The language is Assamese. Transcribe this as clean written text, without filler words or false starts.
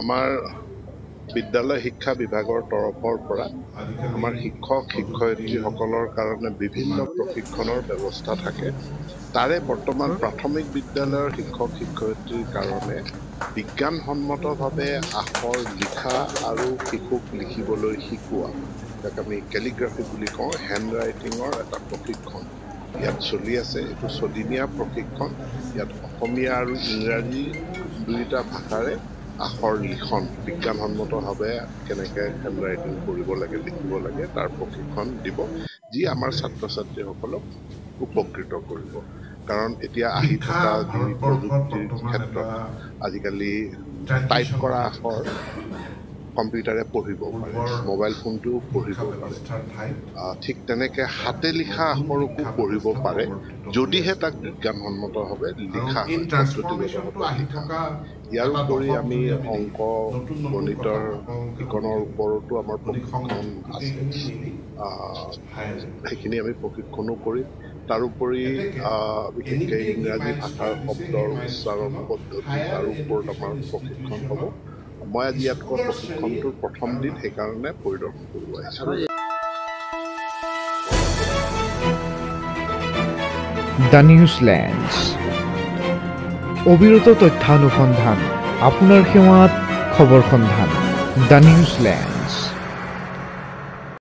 আমাৰ বিদ্যালয় শিক্ষা বিভাগৰ তৰফৰ পৰা আমাৰ শিক্ষক শিক্ষয়িত্ৰীসকলৰ কাৰণে বিভিন্ন প্ৰশিক্ষণৰ ব্যৱস্থা থাকে। তাৰে বৰ্তমান প্ৰাথমিক বিদ্যালয়ৰ শিক্ষক শিক্ষয়িত্ৰীৰ কাৰণে বিজ্ঞানসন্মতভাৱে আখৰ লিখা আৰু শিশুক লিখিবলৈ শিকোৱা, যাক আমি কেলিগ্ৰাফি বুলি কওঁ, হেণ্ড ৰাইটিঙৰ এটা প্ৰশিক্ষণ ইয়াত চলি আছে। এইটো ছদিনীয়া প্ৰশিক্ষণ। ইয়াত অসমীয়া আৰু ইংৰাজী দুয়োটা ভাষাৰে আখৰ লিখন বিজ্ঞানসন্মতভাৱে কেনেকৈ হেণ্ড ৰাইটিং কৰিব লাগে, লিখিব লাগে তাৰ প্ৰশিক্ষণ দিব, যি আমাৰ ছাত্ৰ ছাত্ৰীসকলক উপকৃত কৰিব। কাৰণ এতিয়া আহি থকা যি প্ৰযুক্তিৰ ক্ষেত্ৰত আজিকালি টাইপ কৰা আখৰ কম্পিউটাৰে পঢ়িব পাৰে, মোবাইল ফোনটোও পঢ়িব পাৰে, ঠিক তেনেকে হাতে লিখা আখৰকো পঢ়িব পাৰে, যদিহে তাক বিজ্ঞানসন্মতভাৱে লিখা হয়, পদ্ধতিগতভাৱে লিখা হয়। ইয়াৰ উপৰি আমি অংক গণিতৰ শিকনৰ ওপৰতো আমাৰ প্ৰশিক্ষণ আছে। সেইখিনি আমি প্ৰশিক্ষণো কৰিম। তাৰোপৰি বিশেষকৈ ইংৰাজী ভাষাৰ শব্দৰ উচ্চাৰণ পদ্ধতি, তাৰ ওপৰত আমাৰ প্ৰশিক্ষণ হ'ব। মই আজি ইয়াত প্ৰশিক্ষণটোৰ প্ৰথম দিন, সেইকাৰণে পৰিদৰ্শন কৰিব আহিছোঁ। দ্য নিউজলেণ্ডছ, অবিৰত তথ্যানুসন্ধান, আপোনাৰ সেৱাত খবৰ সন্ধান। দ্য নিউজলেণ্ড।